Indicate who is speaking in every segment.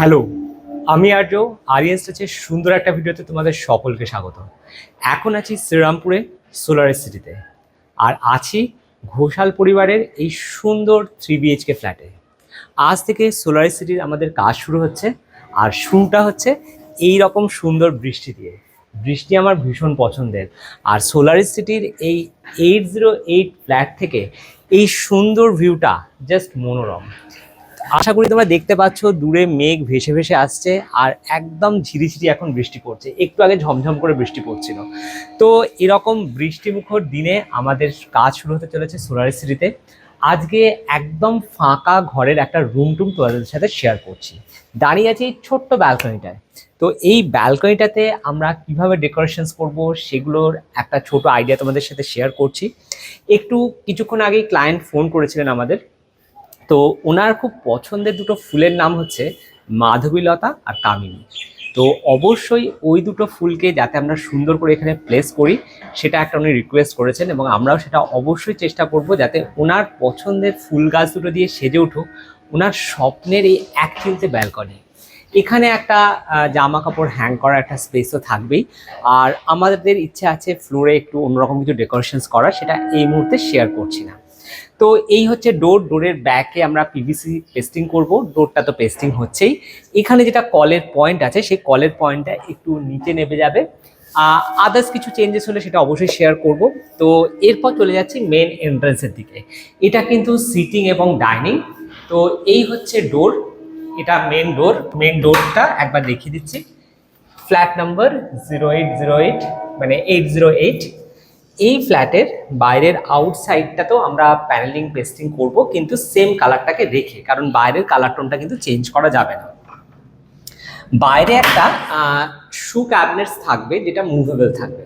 Speaker 1: Hello, আমি আর্য। Aryans টাচের সুন্দর একটা ভিডিওতে তোমাদের সকলকে স্বাগত। এখন আছি শ্রীরামপুরে সোলার সিটিতে, আর আছি ঘোষাল পরিবারের এই সুন্দর 3 BHK ফ্ল্যাটে। আজ থেকে সোলার সিটির আমাদের কাজ শুরু হচ্ছে, আর শুরুটা হচ্ছে এই রকম সুন্দর বৃষ্টি দিয়ে। বৃষ্টি আমার ভীষণ পছন্দের, আর সোলার সিটির এই 808 ফ্ল্যাট থেকে এই সুন্দর ভিউটা জাস্ট মনোরম। আশা করি তোমরা দেখতে পাচ্ছ দূরে মেঘ ভেসে ভেসে আসছে, আর একদম ঝিরিঝিরি এখন বৃষ্টি পড়ছে। একটু আগে ঝমঝম করে বৃষ্টি পড়ছিল। তো এরকম বৃষ্টিমুখর দিনে আমাদের কাজ শুরু হতে চলেছে সোলার সিটিতে। আজকে একদম ফাঁকা ঘরের একটা রুম টুম তোমাদের সাথে শেয়ার করছি। দাঁড়িয়ে আছি এই ছোট্ট ব্যালকনিটায়। তো এই ব্যালকনিটাতে আমরা কিভাবে ডেকোরেশনস করব সেগুলোর একটা ছোট আইডিয়া তোমাদের সাথে শেয়ার করছি। কিছুক্ষণ আগেই ক্লায়েন্ট ফোন করেছিলেন আমাদের। তো ওনার খুব পছন্দের দুটো ফুলের নাম হচ্ছে মাধবীলতা আর কামিনী। তো অবশ্যই ওই দুটো ফুলকে যাতে আমরা সুন্দর করে এখানে প্লেস করি সেটা একটা উনি রিকোয়েস্ট করেছেন, এবং আমরাও সেটা অবশ্যই চেষ্টা করব যাতে ওনার পছন্দের ফুল গাছ দুটো দিয়ে সেজে উঠুক ওনার স্বপ্নের এই এক চিলতে ব্যালকনি। এখানে একটা জামা কাপড় হ্যাং করার একটা স্পেসও থাকবেই। আর আমাদের ইচ্ছে আছে ফ্লোরে একটু অন্যরকম কিছু ডেকোরেশনস করা, সেটা এই মুহূর্তে শেয়ার করছি না। তো এই হচ্ছে ডোরের ব্যাকে আমরা পিভিসি পেস্টিং করব। ডোরটা তো পেস্টিং হচ্ছেই। এখানে যেটা কলের পয়েন্ট আছে সেই কলের পয়েন্টটা একটু নিচে নেমে যাবে। আদার্স কিছু চেঞ্জেস হলে সেটা অবশ্যই শেয়ার করব। তো এরপর চলে যাচ্ছি মেন এন্ট্রান্সের দিকে। এটা কিন্তু সিটিং এবং ডাইনিং। তো এই হচ্ছে ডোর, এটা মেন ডোরটা একবার দেখিয়ে দিচ্ছি। ফ্ল্যাট নাম্বার 0808, মানে 808। এই ফ্ল্যাটের বাইরের আউটসাইডটাতেও আমরা প্যানেলিং পেস্টিং করব, কিন্তু সেম কালারটাকে রেখে, কারণ বাইরের কালার টোনটা কিন্তু চেঞ্জ করা যাবে না। বাইরে একটা শু ক্যাবিনেটস থাকবে যেটা মুভেবল থাকবে,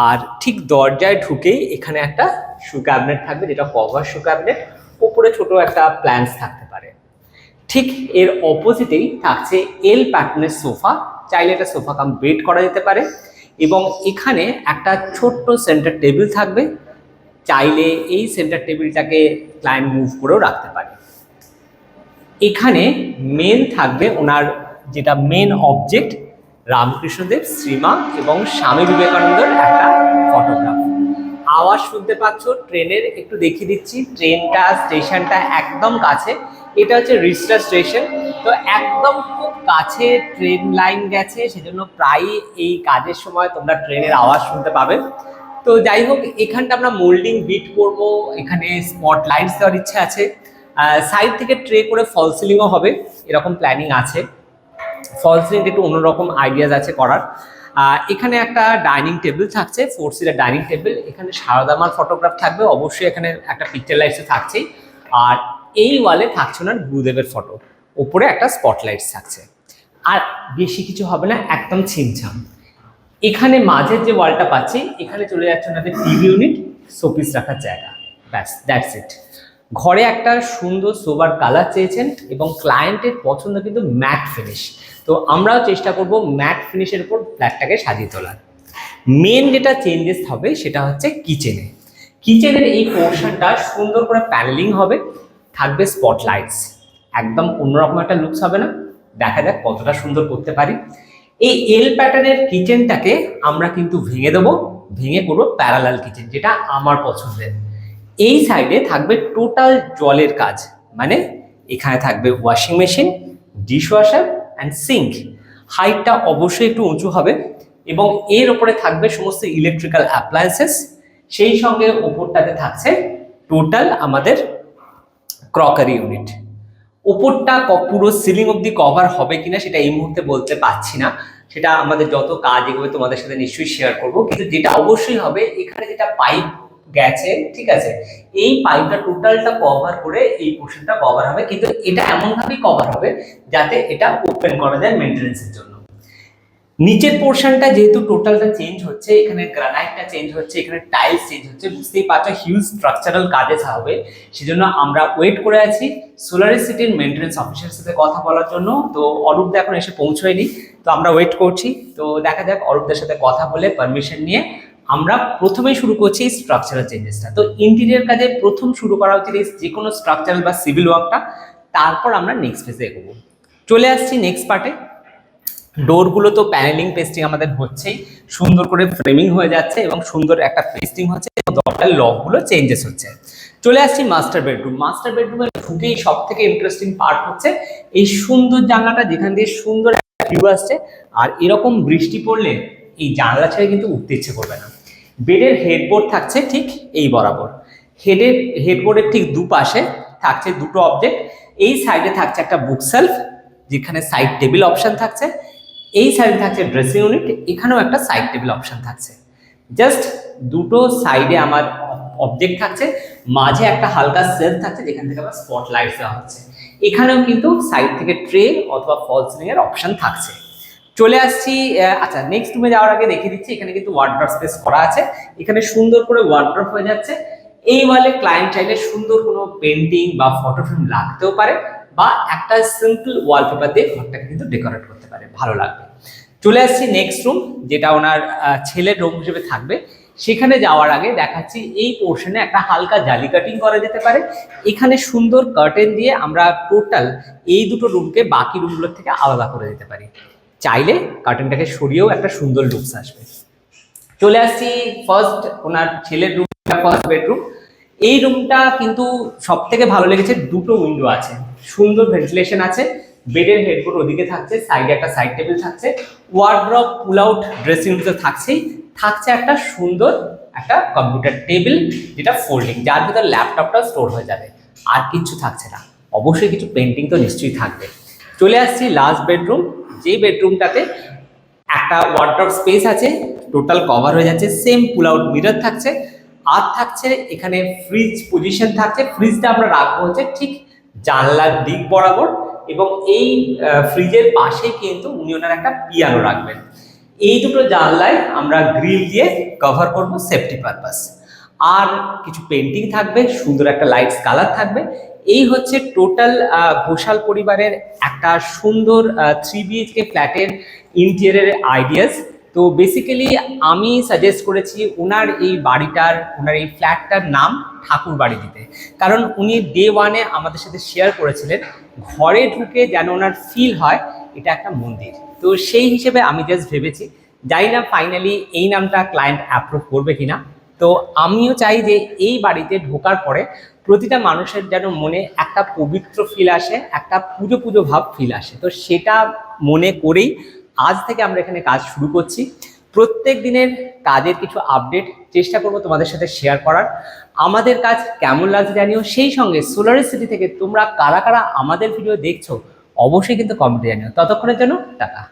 Speaker 1: আর ঠিক দরজায় ঢুকেই এখানে একটা শু ক্যাবিনেট থাকবে যেটা কভার শু ক্যাবিনেট। ওপরে ছোট একটা প্ল্যান্স থাকতে পারে। ঠিক এর অপোজিটেই থাকছে এল প্যাটার্নের সোফা। চাইলে এটা সোফা কাম বেড করা যেতে পারে, এবং এখানে একটা ছোট্ট সেন্টার টেবিল থাকবে। চাইলে এই সেন্টার টেবিলটাকে ক্লায়েন্ট মুভ করেও রাখতে পারে। এখানে মেন থাকবে ওনার যেটা মেন অবজেক্ট, রামকৃষ্ণদেব, শ্রীমা এবং স্বামী বিবেকানন্দের একটা ফটোগ্রাফ। আওয়াজ শুনতে পাচ্ছ ট্রেনের, একটু দেখিয়ে দিচ্ছি। স্টেশনটা একদম কাছে। এটা হচ্ছে রিস্টার স্টেশন। তো একদম খুব কাছে ট্রেন লাইন গেছে, সেজন্য প্রায়ই এই কাজের সময় তোমরা ট্রেনের আওয়াজ শুনতে পাবে। তো যাই হোক, এখানটা আমরা মোল্ডিং বিট করব। এখানে স্পট লাইটস দেওয়ার ইচ্ছে আছে। সাইড থেকে ট্রে করে ফল সিলিংও হবে, এরকম প্ল্যানিং আছে। ফল সিলিং একটু অন্যরকম আইডিয়াস আছে করার। এখানে একটা ডাইনিং টেবিল থাকছে, 4 সিটার ডাইনিং টেবিল। এখানে সারদা মার ফটোগ্রাফ থাকবে, অবশ্যই এখানে একটা পিকচার লাইটস থাকছেই। আর এই ওয়ালে থাকছে ওনার গুরুদেবের ফটো, ওপরে একটা স্পটলাইটস থাকছে। আর বেশি কিছু হবে না, একদম ছিমছাম। এখানে মাঝের যে ওয়ালটা পাচ্ছি, এখানে চলে যাচ্ছে ওনাদের টিভি ইউনিট, শোপিস রাখার জায়গা। ব্যাস, দ্যাটস ইট। ঘরে একটা সুন্দর সোবার কালার চেয়েছেন, এবং ক্লায়েন্টের পছন্দ কিন্তু ম্যাট ফিনিশ। তো আমরাও চেষ্টা করব ম্যাট ফিনিশের উপর ফ্ল্যাটটাকে সাজিয়ে তোলার। মেন যেটা চেঞ্জেস হবে সেটা হচ্ছে কিচেনের এই পোর্শনটা সুন্দর করে প্যানেলিং হবে, থাকবে স্পটলাইটস। একদম অন্যরকম একটা লুকস হবে না? দেখা যাক কতটা সুন্দর করতে পারি। এই এল প্যাটার্নের কিচেনটাকে আমরা কিন্তু ভেঙে করবো প্যারালাল কিচেন, যেটা আমার পছন্দের। এই সাইডে থাকবে টোটাল জলের কাজ, মানে এখানে থাকবে washing machine, dish washer and sink. হাইটটা অবশ্যই একটু উঁচু হবে, এবং এর ওপরে থাকবে সমস্ত ইলেকট্রিক্যাল অ্যাপ্লায়েন্সেস। সেই সঙ্গে ওপরটাতে থাকছে টোটাল আমাদের ক্রকারি ইউনিট। ওপরটা পুরো সিলিং অবধি কভার হবে কিনা সেটা এই মুহূর্তে বলতে পারছি না, সেটা আমাদের যত কাজ এগোবে তোমাদের সাথে নিশ্চয়ই শেয়ার করব। কিন্তু যেটা অবশ্যই হবে, এখানে যেটা পাইপ গেছে, ঠিক আছে, এই পাইপটা টোটালটা কভার করে এই পোর্শনটা কভার হবে, কিন্তু এটা এমনভাবেই কভার হবে যাতে এটা ওপেন করা যায় মেইনটেনেন্সের জন্য। নিচের পোর্শনটা যেহেতু টোটালটা চেঞ্জ হচ্ছে, এখানে গ্রানাইটটা চেঞ্জ হচ্ছে, এখানে টাইলস চেঞ্জ হচ্ছে, বুঝতেই পারছো হিউজ স্ট্রাকচারাল কাজে হবে। সেজন্য আমরা ওয়েট করে আছি সোলার সিটির মেইনটেনেন্স অফিসারের সাথে কথা বলার জন্য। তো অরূপদা এখন এসে পৌঁছয়নি, তো আমরা ওয়েট করছি। তো দেখা যাক, অরূপদার সাথে কথা বলে পারমিশন নিয়ে আমরা প্রথমেই শুরু করছি স্ট্রাকচারাল চেঞ্জেসটা। তো ইন্টেরিয়র কাজে প্রথম শুরু করা উচিত যে কোনো স্ট্রাকচারাল বা সিভিল ওয়ার্কটা, তারপর আমরা নেক্সট ফেজে এগোবো। চলে আসছি নেক্সট পার্টে। ডোরগুলো তো প্যানেলিং পেস্টিং আমাদের হচ্ছেই, সুন্দর করে ফ্রেমিং হয়ে যাচ্ছে এবং সুন্দর একটা পেস্টিং হচ্ছে এবং দরজার লকগুলো চেঞ্জেস হচ্ছে। চলে আসছি মাস্টার বেডরুম। মাস্টার বেডরুমে ঢুকেই সব থেকে ইন্টারেস্টিং পার্ট হচ্ছে এই সুন্দর জানলাটা, যেখান দিয়ে সুন্দর একটা ভিউ আসছে। আর এরকম বৃষ্টি পড়লে এই জানলা ছেড়ে কিন্তু উঠতে ইচ্ছে করবে না। বেডের হেডবোর্ড থাকছে ঠিক এই বরাবর। হেডবোর্ডের ঠিক দুপাশে থাকছে দুটো অবজেক্ট। এই সাইডে থাকছে একটা বুক সেলফ, যেখানে সাইড টেবিল অপশন থাকছে। এই সাইডে থাকছে ড্রেসিং ইউনিট, এখানেও একটা সাইড টেবিল অপশন থাকছে। জাস্ট দুটো সাইডে আমার অবজেক্ট থাকছে, মাঝে একটা হালকা সেলফ থাকছে যেখান থেকে আবার স্পট লাইট দেওয়া হচ্ছে। এখানেও কিন্তু সাইড থেকে ট্রে অথবা ফল সিলিং এর অপশন থাকছে। চলে আসছি, আচ্ছা নেক্সট রুমে যাওয়ার আগে দেখিয়ে দিচ্ছি, এখানে কিন্তু ওয়ার্ড্রপ স্পেস করা আছে। এখানে সুন্দর করে ওয়ার্ড্রপ হয়ে যাচ্ছে। এই ওয়ালে ক্লায়েন্ট চাইলে সুন্দর কোনো পেন্টিং বা ফটো ফ্রেম লাগতেও পারে, বা একটা সিম্পল ওয়ালপেপার দিয়ে ঘরটাকে কিন্তু ডেকোরেট করতে পারে, ভালো লাগবে। চলে আসছি নেক্সট রুম, যেটা ওনার ছেলের রুম হিসেবে থাকবে। সেখানে যাওয়ার আগে দেখাচ্ছি এই পোর্শনে একটা হালকা জালি কাটিং করা যেতে পারে। এখানে সুন্দর কার্টেন দিয়ে আমরা টোটাল এই দুটো রুমকে বাকি রুমগুলোর থেকে আলাদা করে দিতে পারি। চাইলে কার্টেনটাকে সরিয়েও একটা সুন্দর লুকস আসবে। চলে আসছি ফার্স্ট ওনার ছেলের রুম, ফার্স্ট বেডরুম। এই রুমটা কিন্তু সব থেকে ভালো লেগেছে, দুটো উইন্ডো আছে, সুন্দর ভেন্টিলেশন আছে। বেডের হেডবোর্ড ওদিকে থাকছে, সাইডে একটা সাইড টেবিল থাকছে, ওয়ার্ড্রপ পুল আউট ড্রেসিং রুম তো থাকছেই, থাকছে একটা সুন্দর একটা কম্পিউটার টেবিল যেটা ফোল্ডিং, যার ভিতর ল্যাপটপটা স্টোর হয়ে যাবে। আর কিচ্ছু থাকছে না, অবশ্যই কিছু পেন্টিং তো নিশ্চয়ই থাকবে। চলে আসছি লাস্ট বেডরুম, যে বেডরুমটাতে একটা ওয়ার্ড্রপ স্পেস আছে, টোটাল কভার হয়ে যাচ্ছে, সেম পুল আউট মিরর থাকছে। আর থাকছে এখানে ফ্রিজ পজিশন থাকছে, ফ্রিজটা আমরা রাখবো হচ্ছে ঠিক জানলার দিক বরাবর, এবং এই ফ্রিজের পাশে কিন্তু উনি ওনার একটা পিয়ানো রাখবেন। এই দুটো জানলায় আমরা গ্রিল দিয়ে কভার করব সেফটি পারপাস। আর কিছু পেন্টিং থাকবে, সুন্দর একটা লাইটস কালার থাকবে। এই হচ্ছে টোটাল ঘোষাল পরিবারের একটা সুন্দর 3 BHK ফ্ল্যাটের ইন্টেরিয়রের আইডিয়াস। তো বেসিক্যালি আমি সাজেস্ট করেছি ওনার এই বাড়িটার, ওনার এই ফ্ল্যাটটার নাম ঠাকুর বাড়ি দিতে, কারণ উনি ডে ওয়ানে আমাদের সাথে শেয়ার করেছিলেন ঘরে ঢুকে যেন ওনার ফিল হয় এটা একটা মন্দির। তো সেই হিসেবে আমি জাস্ট ভেবেছি, জানি না ফাইনালি এই নামটা ক্লায়েন্ট অ্যাপ্রুভ করবে কিনা। তো আমিও চাই যে এই বাড়িতে ঢোকার পরে প্রতিটা মানুষের যেন মনে একটা পবিত্র ফিল আসে, একটা পুজো পুজো ভাব ফিল আসে। তো সেটা মনে করেই আজ থেকে আমরা এখানে কাজ শুরু করছি। প্রত্যেক দিনের কাজের কিছু আপডেট চেষ্টা করব তোমাদের সাথে শেয়ার করার। আমাদের কাজ কেমন লাগছে জানিও, সেই সঙ্গে সোলার সিটি থেকে তোমরা কারা কারা আমাদের ভিডিও দেখছো অবশ্যই কিন্তু কমেন্টে জানিও। ততক্ষণের জন্য টাটা।